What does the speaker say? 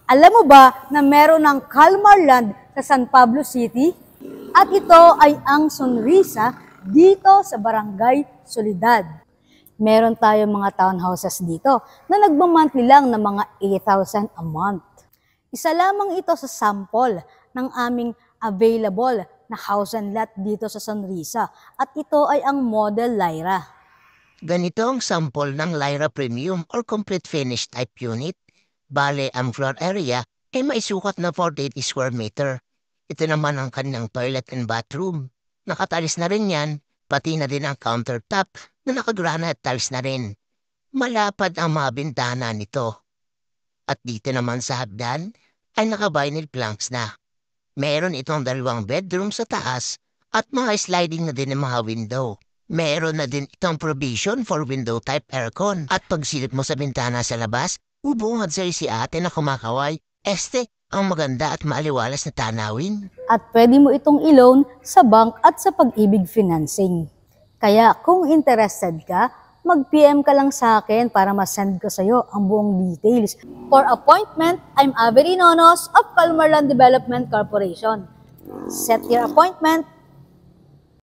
Alam mo ba na meron ng Calmar Land sa San Pablo City? At ito ay ang Sonrisa dito sa Barangay Soledad. Meron tayong mga townhouses dito na nagmamonthly lang ng mga 8,000 a month. Isa lamang ito sa sample ng aming available na house and lot dito sa Sonrisa at ito ay ang Model Lyra. Ganito ang sample ng Lyra Premium or Complete Finish Type Unit. Bale, ang floor area ay maisukat na 48 square meter. Ito naman ang kanyang toilet and bathroom. Nakatalis na rin yan, pati na din ang countertop na nakagranite tiles na rin. Malapad ang mga bintana nito. At dito naman sa hagdan ay naka-vinyl planks na. Meron itong 2 bedroom sa taas at mga sliding na din ng mga window. Meron na din itong provision for window type aircon. At pagsilip mo sa bintana sa labas, ubungad sa'yo si ate na kumakaway. Ang maganda at maaliwalas na tanawin. At pwede mo itong i-loan sa bank at sa Pag-ibig Financing. Kaya kung interested ka, mag-PM ka lang sa akin para ma-send ko sa'yo ang buong details. For appointment, I'm Avery Nonos of Calmar Land Development Corporation. Set your appointment